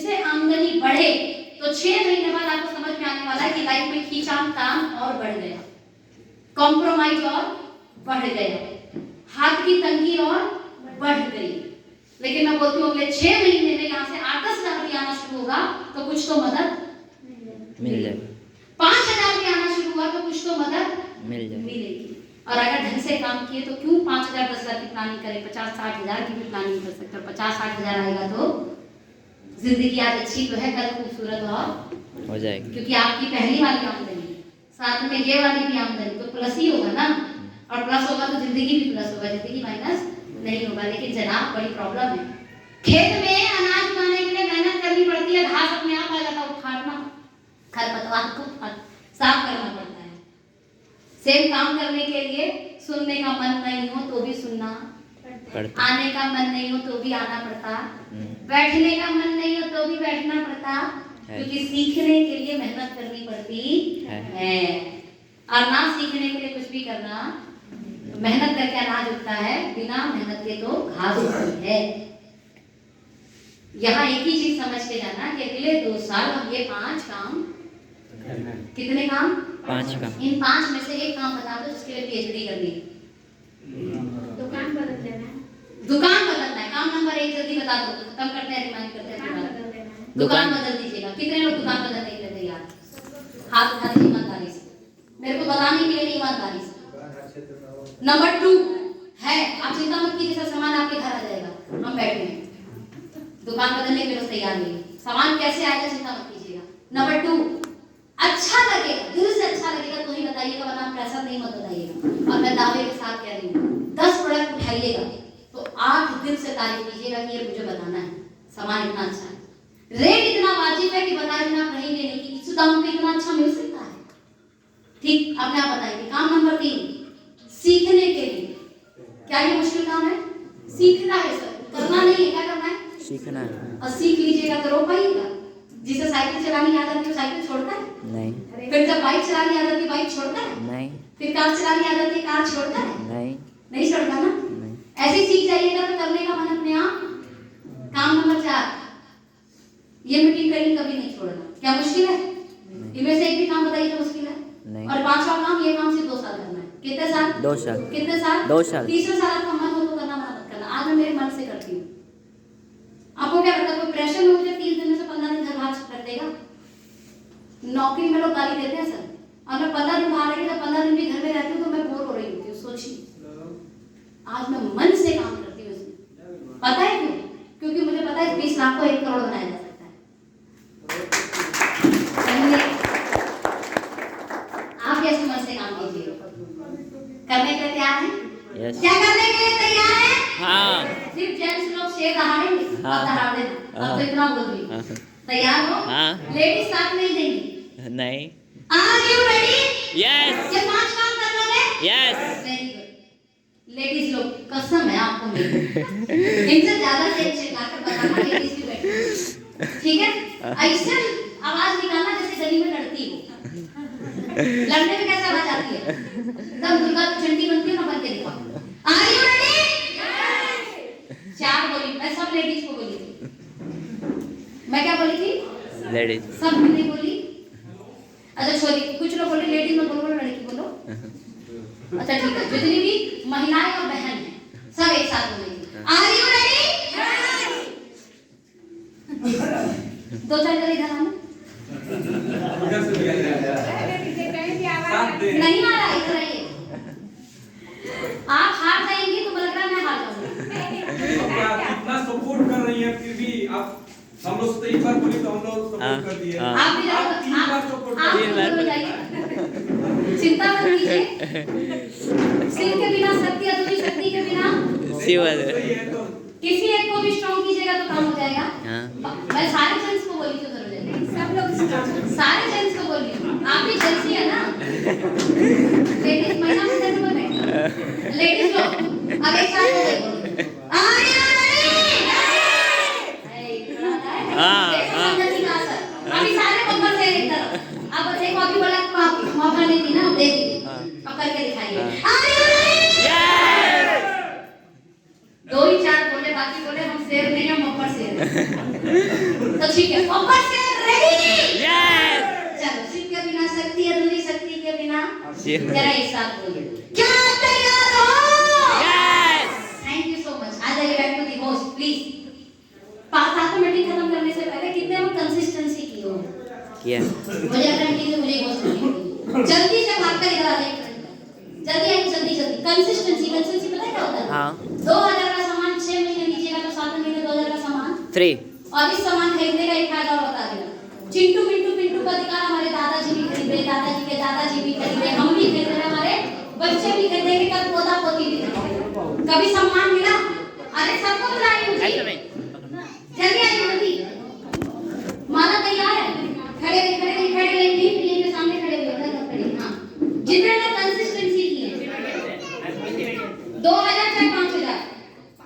जिससे आमदनी बढ़े। तो 6 महीने बाद आपको समझ में आने वाला है कि लाइफ में खींचान तान और बढ़ गया, कॉम्प्रोमाइज और बढ़ गया, हाथ की तंगी और बढ़ गई। लेकिन मैं बोलती हूँ अगले 6 महीने में यहाँ से 8-10 हजार भी आना शुरू होगा तो कुछ तो मदद मिल जाएगी। 5,000 भी आना शुरू हुआ तो कुछ तो मदद मिलेगी। और अगर ढंग से काम किए तो क्यों 5,000-10,000 की प्लानिंग करें, 50-60 हजार की भी प्लानिंग कर सकते हो। 50-60 हजार आएगा तो जिंदगी आज अच्छी तो है, कल खूबसूरत और हो जाएगी, क्योंकि आपकी पहली वाली आमदनी, साथ में ये वाली भी आमदनी, तो प्लस ही होगा ना। और प्लस होगा तो जिंदगी भी प्लस होगा, जिंदगी माइनस नहीं होगा। लेकिन जनाब बड़ी प्रॉब्लम है, खेत में अनाज उगाने के लिए मेहनत करनी पड़ती है, घास अपने आप आ जाता है, उखाड़ना, खरपतवार को साफ करना पड़ता है। सेम काम करने के लिए सुनने का मन नहीं हो तो भी सुनना पड़ता, आने का मन नहीं हो तो भी आना पड़ता, बैठने का मन नहीं हो तो भी बैठना पड़ता, क्योंकि सीखने के लिए मेहनत करनी पड़ती है। और ना सीखने के लिए कुछ भी करना, मेहनत करके अनाज उगता है, बिना मेहनत के तो घास उगती है। यहाँ एक ही चीज समझ के जाना कि अगले 2 साल हम ये 5 काम, कितने काम? 5 काम। इन 5 में से एक काम बता दो जिसके लिए पीएचडी करनी है। दुकान बदल देना है। दुकान बदलना है। काम नंबर 1 जल्दी बता दो, खत्म करते हैं, रिमाइंड करते हैं। दुकान बदल दीजिएगा। कितने लोग दुकान बदलने के लिए तैयार? हाथ उठा दीजिए ईमानदारी से, मेरे को बताने के लिए नहीं, ईमानदारी से। नंबर 2 है, आप चिंता मत कीजिए, सर सामान आपके घर आ जाएगा, हम बैठे हैं, दुकान बदलने के लिए तैयार नहीं। सामान कैसे आएगा चिंता मत कीजिएगा। नंबर 2, अच्छा लगेगा, दिल से अच्छा लगेगा तो ही बताइएगा, वरना प्रेशर नहीं मत बताइएगा। और मैं दावे के साथ कह रही हूँ 10 प्रोडक्ट उठाइएगा तो 8 दिल से तारीफ कीजिएगा कि ये मुझे बताना है, सामान इतना अच्छा है, रेट इतना वाजिब है कि बताए बिना आप रहेंगे नहीं कि इस दाम पे इतना अच्छा मिल सकता है। ठीक, अपने आप बताइए। काम नंबर 3, सीखने के लिए। क्या ये मुश्किल काम है? सीखना है सर, करना नहीं है। क्या करना है? सीखना है। और सीख लीजिएगा तो रो पाइएगा। जिसे साइकिल चलानी आ जाती है साइकिल छोड़ता है? नहीं। फिर जब बाइक चलानी आ जाती है बाइक छोड़ता है? नहीं। फिर कार चलानी आ जाती है कार छोड़ता है? नहीं। नहीं छोड़ता ना। नहीं। ऐसे सीख जाइएगा तो करने का मन अपने आप। काम नंबर 4, ये मीटिंग कहीं कभी नहीं छोड़ना। क्या मुश्किल है? इनमें से एक भी काम बताइए जो मुश्किल है? नहीं। और 5वां काम, ये काम सिर्फ 2 साल करना है। कितने साल? 2 साल। कितने साल? 2 साल। तीसरे साल आपका मन हो तो करना, मना मत करना। आज मैं मेरे मन से करती हूँ। आपको क्या लगता है कोई प्रेशर में मुझे 30 दिन में से 15 दिन घर बाहर कर देगा? नौकरी में लोग गाली देते हैं सर, और मैं 15 दिन बाहर रही, जब 15 दिन भी घर में रहती हूँ तो मैं बोर हो रही होती हूँ। सोचिए, आज मैं मन से काम करती हूँ इसमें। पता है क्यों? क्योंकि मुझे पता है 20 लाख को 1 करोड़ बनाया जा सकता है। आप कैसे मन से काम कीजिए? करने के लिए तैयार हैं? यस। क्या करने के लिए तैयार हैं? हाँ। सिर्फ जेंट्स लोग शेर दहाड़ेंगे और दहाड़ देना। अब तो इतना बोल दी। तैयार हो? हाँ। लेडीज साथ नहीं देंगी। नहीं। Are you ready? यस। ये 5 काम कर लोगे? यस। Very good. लेडीज लोग, कसम है आपको मेरी, इनसे ज्यादा टेंशन लाकर बताना लेडीज की बैठी। ठीक है? ऐसे आवाज निकालना जैसे गली में लड़ती हो। लड़ने में कैसे आवाज आती है? एकदम दुर्गा की चंडी बनती है ना, बन के दिखाओ। Are you ready? यस। 4 बोली, मैं सब लेडीज को बोली थी। मैं क्या बोली थी? लेडीज। सब नहीं बोली? अच्छा छोड़िए, कुछ लोग बोले लेडीज में बोलो, लड़की बोलो। अच्छा ठीक है, जितनी भी महिलाएं और बहन हैं सब एक साथ बोलेंगे। Are you ready? दो चार जन इधर आना। नहीं आ रहा, इधर आइए। आप हार जाएंगे तो लग रहा है मैं हार जाऊंगी। कितना सपोर्ट कर रही है, फिर भी आप हम लोग तो एक बार बोली तो हम लोग सपोर्ट कर दिए। आप भी आप 3 बार सपोर्ट कर दिए। चिंता मत कीजिए, शिव के बिना शक्ति, अधूरी शक्ति के बिना शिव। किसी एक को भी स्ट्रॉन्ग कीजिएगा तो काम हो जाएगा। हाँ। मैं सारे जेंट्स को बोली तो जरूर जाएगी। सब लोग सारे जेंट्स को बोली, आप भी जेंट्स ही है ना। लेडीज महिला में सेट में बैठी, लेडीज लोग अब एक साथ हो गए। अभी सारे बम्पर से एक तरफ। अब बच्चे को अभी बोला मौका नहीं दी ना, दे दी। पकड़ के दिखाइए। यस। 2 ही 4 बोले, बाकी बोले हम शेर नहीं, हम बम्पर शेर हैं। तो ठीक है, फोकस से रेडी। यस चलो, शिव के बिना शक्ति अधूरी, शक्ति के बिना शिव। जरा एक साथ बोलिए, क्या तैयार हो? Yes thank you so much. आ जाइए back to the host please. 5 meeting खत्म करने से पहले कितने लोग कंसिस्टेंसी की हो? किया मुझे लगता है कि मुझे होस्ट करनी, जल्दी से भाग कर इधर आ जाइए, जल्दी आइए, जल्दी जल्दी। कंसिस्टेंसी पता है क्या होता है? हाँ 2000 का सामान 6 महीने लीजिएगा तो 7 महीने 2000 का सामान, 3 और इस सामान खरीदने का एक फायदा और बता देना। चिंटू मिंटू पिंटू का अधिकार हमारे दादाजी भी खरीदे, दादाजी के दादाजी भी खरीदे, हम भी खरीदे, हमारे बच्चे भी खरीदेंगे, कल पोता पोती भी खरीदेंगे। कभी सम्मान मिला? अरे सबको बुलाइए मुझे, ऐसा नहीं जल्दी आइए जल्दी। माला तैयार है, खड़े रहिए, के सामने खड़े हुए, उधर खड़े। हां, जितने लोग कंसिस्टेंसी की है 2000 चाहे 5000,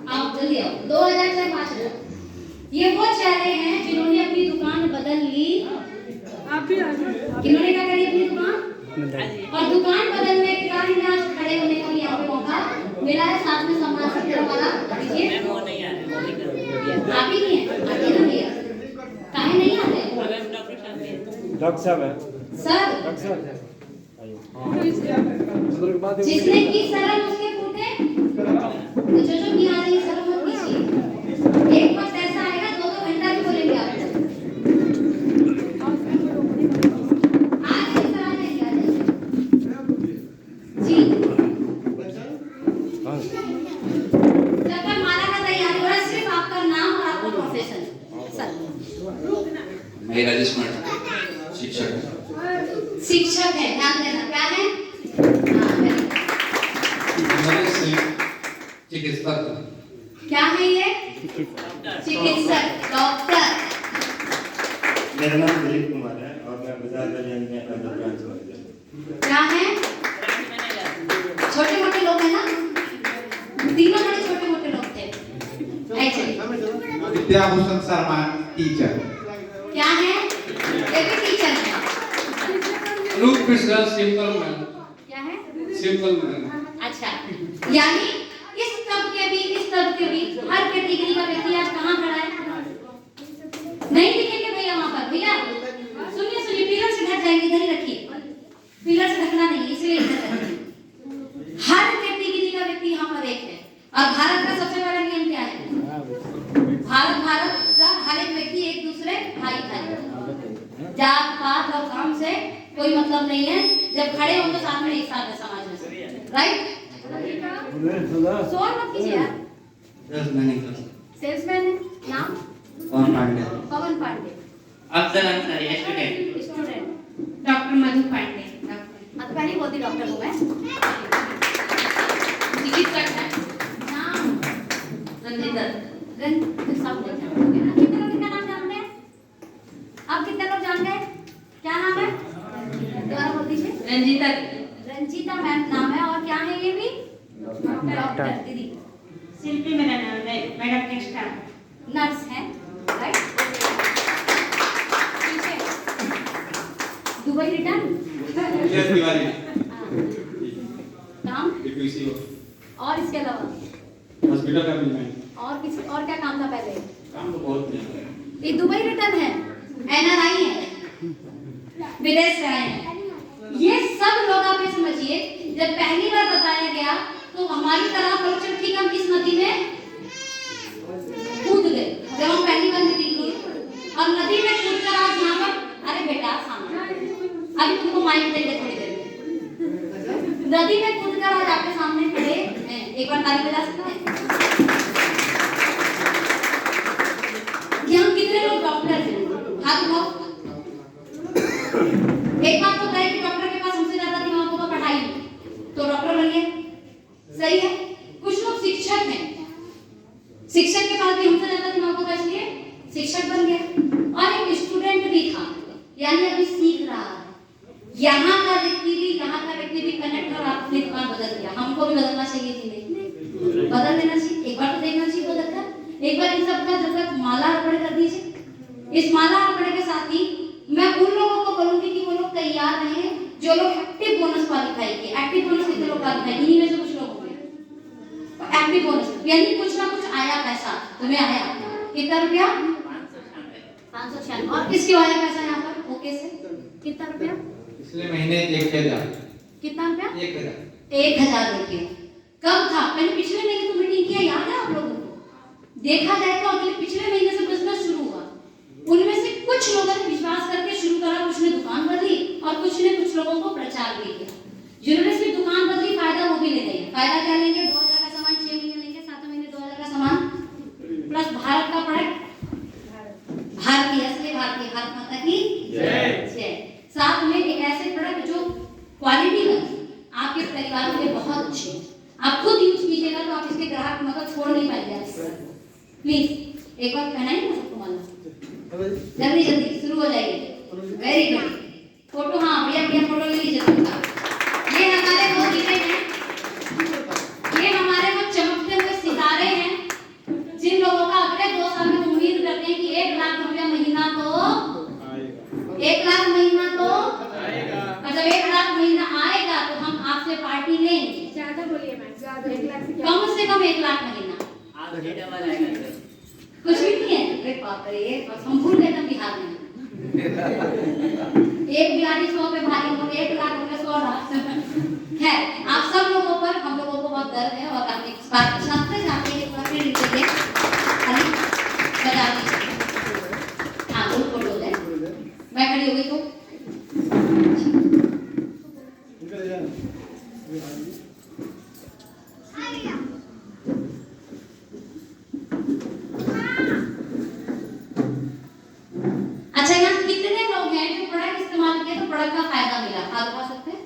आओ जल्दी आओ, 2000 चाहे 5000। ये वो चेहरे हैं जिन्होंने अपनी दुकान बदल ली। आप भी आ जाओ। किन्होंने क्या करी अपनी दुकान, और दुकान बदलने के कारण इन्हें आज खड़े होने का यहाँ पे मौका मिला है। साथ में सम्मान पत्र वाला दीजिए। आप ही नहीं है, आगे ना भैया, काहे नहीं आते? डॉक्टर साहब है सर, डॉक्टर साहब जिसने की शर्म उसके फूटे, तो जो की आ रही शर्म मत कीजिए। एक वक्त ऐसा आएगा 2-2 घंटा भी बोलेंगे आप। जी, जब तक माला का तैयारी हो रहा है, सिर्फ आपका नाम और आपका प्रोफेशन। सर, मैं राजेश कुमार शिक्षक शिक्षक है, ध्यान देना। क्या है? चिकित्सक। क्या है ये? चिकित्सक, डॉक्टर। मेरा नाम दिलीप कुमार है और मैं बाजार कल्याण में अंडर ब्रांच मैनेजर। क्या है? छोटे मोटे लोग हैं ना, तीनों बड़े छोटे मोटे लोग थे। विद्याभूषण शर्मा टीचर। क्या है? ये भी टीचर है। रूप मिश्रा सिंपल मैन। क्या है? Simple man. अच्छा, यानी इस तब के भी हर कैटेगरी का व्यक्ति आज कहाँ खड़ा है? नहीं दिखेंगे भैया वहाँ पर। भैया सुनिए, पिलर से ढक जाएंगे, इधर ही रखिए, पिलर से ढकना नहीं, इसलिए इधर रखिए। हर कैटेगरी का व्यक्ति यहाँ पर एक है। और भारत का सबसे बड़ा नियम क्या है? भारत का हर एक व्यक्ति एक दूसरे भाई भाई, जात पात और काम से कोई मतलब नहीं है। जब खड़े हो तो साथ में एक साथ है समाज में, राइट? शोर मत कीजिए यार। सेल्समैन है, नाम? पवन पांडे। स्टूडेंट डॉक्टर मधु पांडे। पहली होती डॉक्टर हूँ मैं। चिकित्सक है, नाम? रंजिता। सब लोग जानते हैं। कितने लोग इनका नाम जानते हैं? आप कितने लोग जानते हैं? क्या नाम है? दोबारा बोल दीजिए। रंजिता। रंजिता मैम नाम है। और क्या है ये भी? डॉक्टर। दीदी? शिल्पी मेरा नाम है, मैडम टेक्सटाइल। नर्स है, राइट? Dubai return? काम? और इसके अलावा हॉस्पिटल का भी है। और क्या काम था पहले? काम तो बहुत है। ये दुबई रिटर्न है, NRI है, विदेश से आए हैं। ये सब लोग आप ये समझिए, जब पहली बार बताया गया तो हमारी तरह कल्चर थी, हम इस नदी में कूद गए। जब हम पहली बार मीटिंग की और नदी में कूदकर आज यहाँ पर, अरे बेटा सामने, अभी तुमको माइक देंगे थोड़ी देर में। नदी में कूदकर आज आपके सामने खड़े हैं। एक बार ताली बजा सकते हैं? यहाँ कितने लोग डॉक्टर हैं? हाथ उठाओ। एक बात तो है कि डॉक्टर के पास हमसे ज्यादा दिमाग होगा पढ़ाई, तो डॉक्टर बन गए, सही है। कुछ लोग शिक्षक हैं, शिक्षक के पास भी हमसे ज्यादा दिमाग होगा, इसलिए शिक्षक बन गए। और एक स्टूडेंट भी था, यानी अभी सीख रहा है। यहाँ का व्यक्ति भी कनेक्ट और अपनी दुकान बदल दिया। हमको भी बदलना चाहिए कि नहीं? बदल देना चाहिए। एक बार तो देखना चाहिए बदलकर। एक बार इन सबका जब तक माला अर्पण कर दीजिए। इस माला अर्पण के साथ ही मैं उन लोगों को बोलूंगी कि वो लोग तैयार रहें जो लोग एक्टिव बोनस क्वालिफाई किए। एक्टिव बोनस कितने लोग क्वालिफाई? इन्हीं में से कुछ लोग होंगे। एक्टिव बोनस यानी कुछ ना कुछ आया पैसा, तुम्हें आया कितना रुपया? और किसके आया पैसा यहाँ पर ओके से? कितना रुपया? पिछले महीने 1000। कितना रुपया? 1000। 1000 रुपये। कब था? मैंने पिछले महीने तो मीटिंग किया, याद है आप लोगों को? देखा जाए तो अगले पिछले महीने से बिजनेस शुरू हुआ। उनमें से कुछ लोगों ने विश्वास करके शुरू करा, कुछ ने दुकान बदली और कुछ ने कुछ लोगों को प्रचार भी किया। जिन्होंने सिर्फ दुकान बदली फायदा वो भी ले गए। फायदा क्या लेंगे? 2000 का सामान 6 महीने लेंगे, 7वें महीने 2000 का सामान प्लस भारत का प्रोडक्ट, भारतीय असली भारतीय, भारत माता की जय। साथ में एक ऐसे प्रोडक्ट जो क्वालिटी का आपके परिवार के लिए बहुत अच्छे, आप खुद यूज कीजिएगा तो आप इसके ग्राहक मतलब छोड़ नहीं पाएंगे। प्लीज एक बार पहनाइए ना सबको माला, जल्दी जल्दी शुरू हो जाइए। Very good. फोटो, हाँ भैया भैया फोटो ले लीजिए सबका। ये हमारे वो हीरे हैं, ये हमारे वो चमकते हुए सितारे हैं जिन लोगों का अगले 2 साल में उम्मीद करते हैं कि 1 लाख रुपया महीना तो आएगा, 1 लाख महीना तो आएगा। और जब 1 लाख महीना आएगा तो हम आपसे पार्टी लेंगे। ज्यादा बोलिए मैम, ज्यादा 1 लाख से कम 1 लाख महीना कुछ भी नहीं है। अरे बाप रे, ये हम भूल गए थे बिहार में। एक बिहारी 100 पे भारी हो, 1 लाख रुपए 100 लाख है। आप सब लोगों पर, हम लोगों को बहुत गर्व है और आप इस बात के साथ में जाके एक बार फिर लीजिए खाली बजा दीजिए। हाँ वो फोटो हो जाए। मैं खड़ी हो गई तो अच्छा, यहाँ कितने लोग हैं जो प्रोडक्ट इस्तेमाल किए तो प्रोडक्ट का फायदा मिला? हाथ उठा सकते हैं?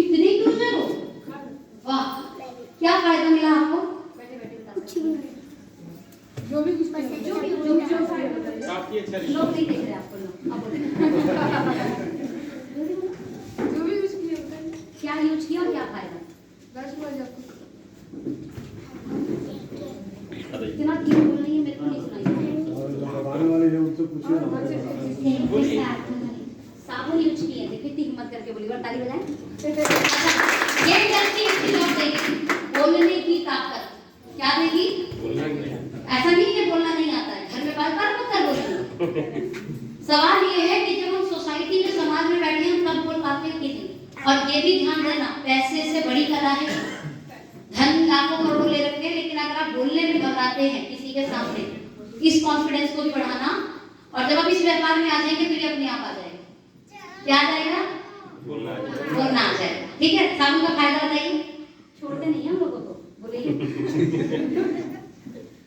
इतने क्यों से हो? वाह, क्या फायदा मिला आपको? जो भी कुछ काफी अच्छा लोग नहीं देख रहे आपको, लोग अब जो भी कुछ किया होता है, क्या यूज किया और क्या फायदा? इतना क्यों बोल रही है, मेरे को नहीं सुनाई। आने वाले हैं उनसे पूछिए ना। साबुन यूज किए थे, कितनी हिम्मत करके बोली, और ताली बजाएं। ये गलती इसकी जॉब देगी, बोलने की ताकत। क्या देगी? ऐसा नहीं है बोलना नहीं आता है, घर में बार-बार मत कर बोलना। सवाल ये है कि जब हम सोसाइटी में समाज में बैठे हैं तब बोल पाते हैं कि नहीं। और ये भी ध्यान देना, पैसे से बड़ी कला है। धन लाखों करोड़ों ले रखे हैं, लेकिन अगर आप बोलने में घबराते हैं किसी के सामने, इस कॉन्फिडेंस को भी बढ़ाना। और जब आप इस व्यापार में आ जाएंगे तो ये अपने आप आ जाएगा। क्या आ जाएगा? बोलना आ जाएगा। ठीक है, साबुन का फायदा बताइए। छोड़ते नहीं हम लोगों को, बोलिए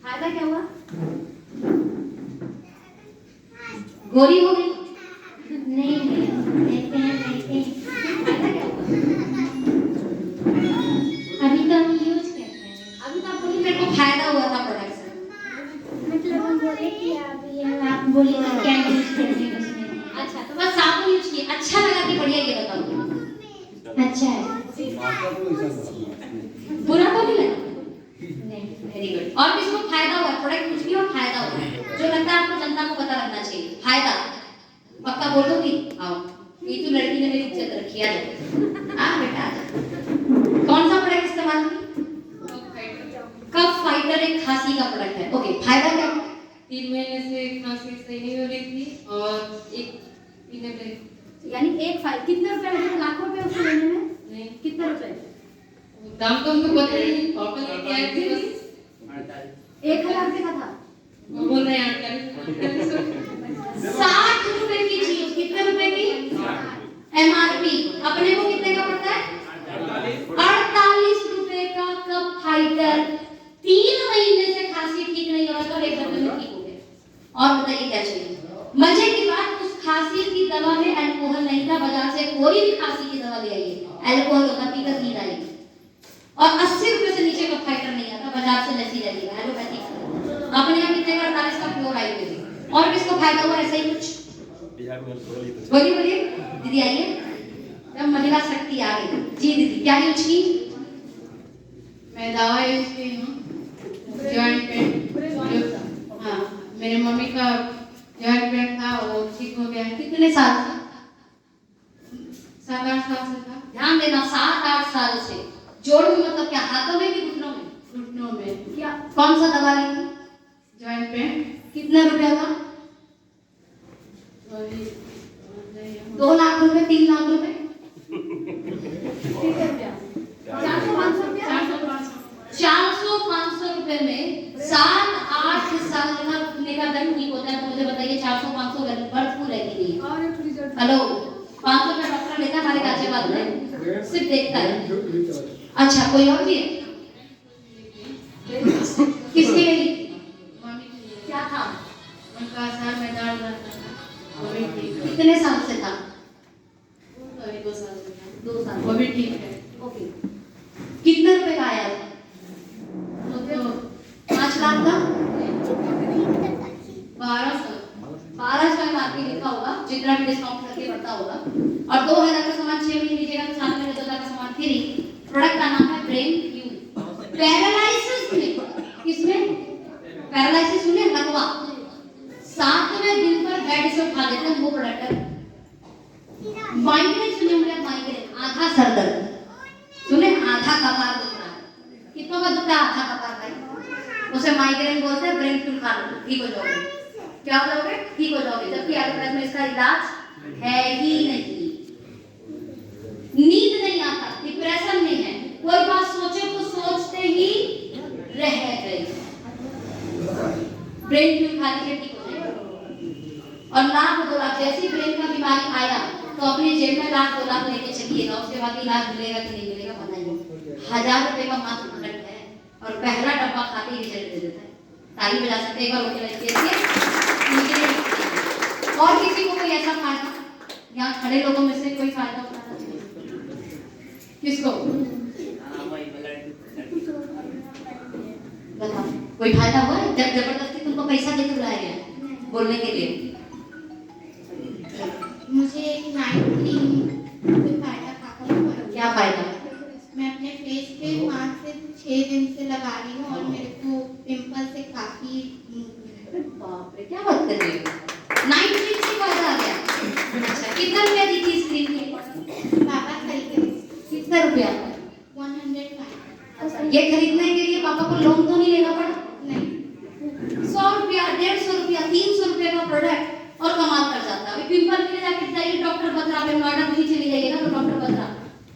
फायदा क्या हुआ? गोरी हो गई? नहीं देखते हैं फायदा क्या हुआ? अभी तो हम यूज करते हैं। अभी तो आप बोलिए मेरे को फायदा हुआ था प्रोडक्ट से। मतलब हम बोले कि आप बोलिए ना क्या यूज करते हैं उसमें। अच्छा, तो बस साबुन यूज किए, अच्छा लगा कि बढ़िया, ये बताओ अच्छा है? बुरा तो नहीं लगा? नहीं, वेरी गुड। और किसको फायदा हुआ? प्रोडक्ट यूज किया और फायदा हुआ, जो लगता है आपको जनता को पता लगना चाहिए। फायदा पक्का बोल दोगी? आओ, ये तो लड़की ने मेरी इज्जत रखी है। हाँ बेटा आ जा। कौन सा प्रोडक्ट इस्तेमाल की? कफ फाइटर एक खांसी का प्रोडक्ट है। ओके, फायदा क्या हुआ? 3 महीने से खांसी सही नहीं हो रही थी और एक महीने में, यानी एक फाइल कितने रुपए लगे? लाखों रुपए उसको लेने में? नहीं, कितने रुपए? दाम तो हमको पता नहीं, पापा लेके आए थे बस। 1000 रुपए का था। वो बोल रहे हैं 48। 60 रुपए की चीज कितने रुपए की? एमआरपी अपने को कितने का पड़ता है? 48 रुपए का कप फाइटर। 3 महीने से खांसी ठीक नहीं हो रहा था और 1 हफ्ते में ठीक हो गया। और बताइए क्या चाहिए? मजे की बात, उस खांसी की दवा में अल्कोहल नहीं था। बाजार से कोई भी खांसी की दवा ले आइए, अल्कोहल हकीकत नहीं आएगी। और 80 रुपए से नीचे कप फाइटर नहीं आता। बाजार से लेसी जाइएगा एलोपैथिक, अपने यहाँ कितने का? 48 का प्योर आयुर्वेदिक। और किसको फायदा हुआ? ऐसा ही कुछ बोलिए बोलिए दीदी, आइए। जब महिला शक्ति आ गई। जी दीदी, क्या यूज की? मैं दवा यूज की हूँ, जॉइंट पेन। हाँ, मेरे मम्मी का जॉइंट पेन था, वो ठीक हो गया। कितने साल से? 7-8 साल से था। ध्यान देना, 7-8 साल से। जोड़ में मतलब क्या? हाथों में कि घुटनों में? घुटनों में। क्या कौन सा दवा ली थी? जॉइंट पेंट कितने रुपया का? वही 2 लाख रुपए, 3 लाख रुपए, 400-500 रुपया 400-500 रुपए में 7-8 साल का दंड ठीक होता है। तो मुझे बताइए 400-500 बर्थफुल है कि नहीं? और एक रिजल्ट हेलो, 500 का डॉक्टर लेता है हमारे गाजियाबाद में, सिर्फ देखता है। अच्छा, कोई और भी है? किसके लिए ली? मम्मी के लिए क्या था? उनका सर में दर्द रहता था, वो भी ठीक है। कितने साल से था? अभी 2 साल से था, 2 साल। वो भी ठीक है। ओके। कितने रुपए का आया? वो तो 5 लाख का? 1200 1200 में आपके लिखा होगा, जितना भी डिस्काउंट करके पड़ता होगा। और 2000 का सामान 6 महीने लीजिएगा तो 7 महीने 2000 का सामान फ्री। प्रोडक्ट का नाम है ब्रेन क्यू। पैरालिसिस में, किसमें? पैरालिसिस सुने, लकवा, 7वें दिन पर बेड से उठा देते हैं, वो प्रोडक्ट है। माइग्रेन सुने होंगे, माइग्रेन, आधा सर दर्द सुने, आधा कपार दुखना है। कितनों का दुखता है आधा कपार का? उसे माइग्रेन बोलते हैं। ब्रेन क्यू खा लो, ठीक हो जाओगे। क्या हो जाओगे? ठीक हो जाओगे। जबकि एलोपैथ में इसका इलाज है ही नहीं। नींद नहीं आता, डिप्रेशन नहीं है, कोई बात सोचे तो सोचते ही रह गए, ब्रेन क्यू खा लीजिए, ठीक हो जाएगा। और लाख 2 लाख जैसी ब्रेन का बीमारी आया तो अपनी जेब में 1 लाख 2 लाख लेके चलिएगा, उसके बाद इलाज मिलेगा कि नहीं मिलेगा बताइए। 1000 रुपए का मात्र प्रोडक्ट है और पहला डब्बा खाते ही रिजल्ट दे देता है। ताली बजा सकते हैं एक बार, और किसी को कोई ऐसा फायदा यहाँ खड़े लोगों में से कोई फायदा उठाना चाहिए? किसको? बताओ, कोई फायदा हुआ है? जब जबरदस्ती तुमको पैसा देके बुलाया गया बोलने के लिए? मुझे एक नाइट क्रीम से फायदा काफी हुआ है। क्या फायदा? मैं अपने फेस पे 5 से 6 दिन से लगा रही हूँ और मेरे को पिंपल से काफी बाप रे, क्या बात कर रही हो? 9 क्रीम से फायदा आ गया। अच्छा, कितना रुपया दी थी इस क्रीम के? पापा खरीदे कितना रुपया? 105। ये खरीदने के लिए पापा को लोन तो नहीं लेना पड़ा? नहीं, 100 रुपया, 150 रुपया, 300 रुपये का प्रोडक्ट और कमाल कर जाता है। अभी पिंपल के लिए जाके जाइए डॉक्टर बत्रा पे, नोएडा में ही चली जाइएगा तो डॉक्टर बत्रा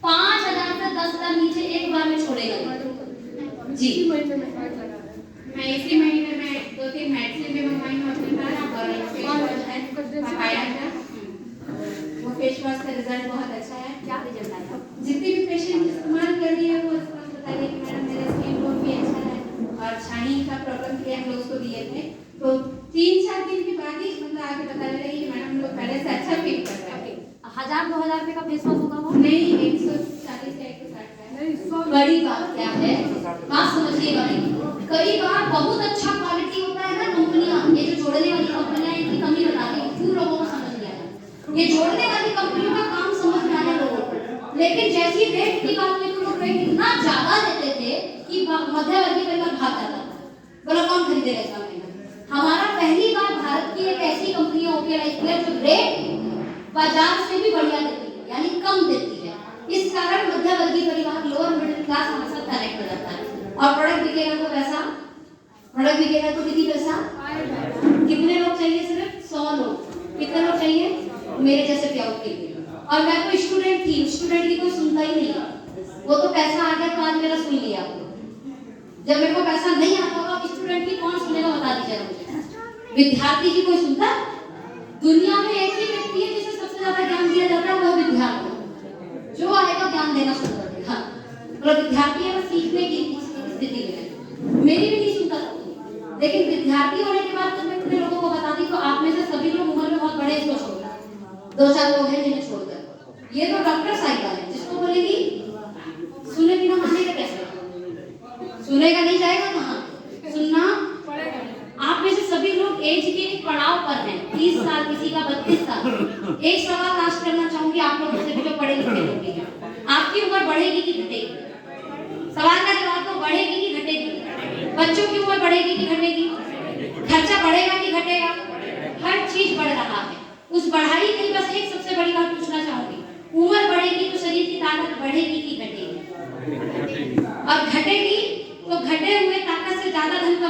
5000 से 10,000 नीचे एक बार में छोड़ेगा जी। इसी महीने में फाइल लगा रहा है। मैं इसी महीने में 2-3 मेडिसिन भी मंगवाई हूँ अपने पास और फेस वॉश है पपाया का, वो फेस वॉश का रिजल्ट बहुत अच्छा है। क्या रिजल्ट आया? जितने भी पेशेंट इस्तेमाल कर रही है वो रिस्पॉन्स बताइए कि मैडम मेरा स्किन टोन भी अच्छा है और छानी का प्रॉब्लम के लिए हम लोग उसको दिए थे तो 3-4 दिन के बाद ही मतलब आके बताने लगी कि मैडम हम लोग पहले से अच्छा फील कर रहे हैं। 1000-2000 रुपये का फेस वॉश होगा वो? नहीं, 140 से 160 का है। नहीं, 100 बड़ी बात क्या है, बात समझिएगा। कई बार बहुत अच्छा क्वालिटी होता है ना कंपनियां, ये जो जोड़ने वाली कंपनियां, इनकी कमी बता रही हूं, क्यों लोगों को समझ नहीं आया। ये जोड़ने वाली कंपनियों का काम समझ में आया लोगों को, लेकिन जैसी रेट की बात हुई तो लोग रेट इतना ज्यादा देते थे कि मध्यवर्गीय परिवार भाग जाता था, बोला कौन खरीदेगा इसका महंगा। हमारा पहली बार भारत की एक ऐसी कंपनी ओके लाइफ है जो रेट बाजार से भी बढ़िया देती है, यानी कम देती है। इस कारण मध्यवर्गीय परिवार, लोअर मिडिल क्लास हमारे साथ कनेक्ट हो जाता है और प्रोडक्ट बिकेगा तो पैसा, प्रोडक्ट बिकेगा तो कितनी पैसा? कितने लोग चाहिए? सिर्फ 100 लोग। कितने लोग चाहिए? मेरे जैसे प्याऊ के लिए। और मैं तो स्टूडेंट थी, स्टूडेंट की कोई सुनता ही नहीं है, वो तो पैसा आ गया तो आज मेरा सुन लिया। जब मेरे को पैसा नहीं आता होगा स्टूडेंट की कौन सुनेगा बता दीजिएगा मुझे। विद्यार्थी की कोई सुनता? दुनिया में एक ही व्यक्ति है जिसे सबसे ज्यादा ज्ञान दिया जाता है, वो विद्यार्थी। जो आएगा ज्ञान देना शुरू कर देगा, मतलब विद्यार्थी है सीखने की स्थिति में है। मेरी भी नहीं सुनता था, लेकिन विद्यार्थी होने के बाद जब मैं इतने लोगों को बता दी तो आप में से सभी लोग उम्र में बहुत बड़े इसको छोड़कर, 2-4 लोग हैं जिन्हें छोड़कर। ये तो डॉक्टर साहिबा है, जिसको बोलेगी सुने बिना मानेगा कैसे? सुनेगा नहीं, जाएगा कहाँ? सुनना आप में से सभी लोग एज के एक पड़ाव पर हैं, 30 साल, किसी का 32 साल। एक सवाल लास्ट करना चाहूंगी आप लोगों से भी जो पढ़े लिखे लोग भी हैं, आपकी उम्र बढ़ेगी कि घटेगी? सवाल का जवाब तो बढ़ेगी कि घटेगी? बच्चों की उम्र बढ़ेगी कि घटेगी? खर्चा बढ़ेगा कि घटेगा? हर चीज बढ़ रहा है। उस बढ़ाई के लिए बस एक सबसे बड़ी बात पूछना चाहूंगी, उम्र बढ़ेगी तो शरीर की ताकत बढ़ेगी कि घटेगी? और घटेगी तो घटे हुए ताकत से ज्यादा धन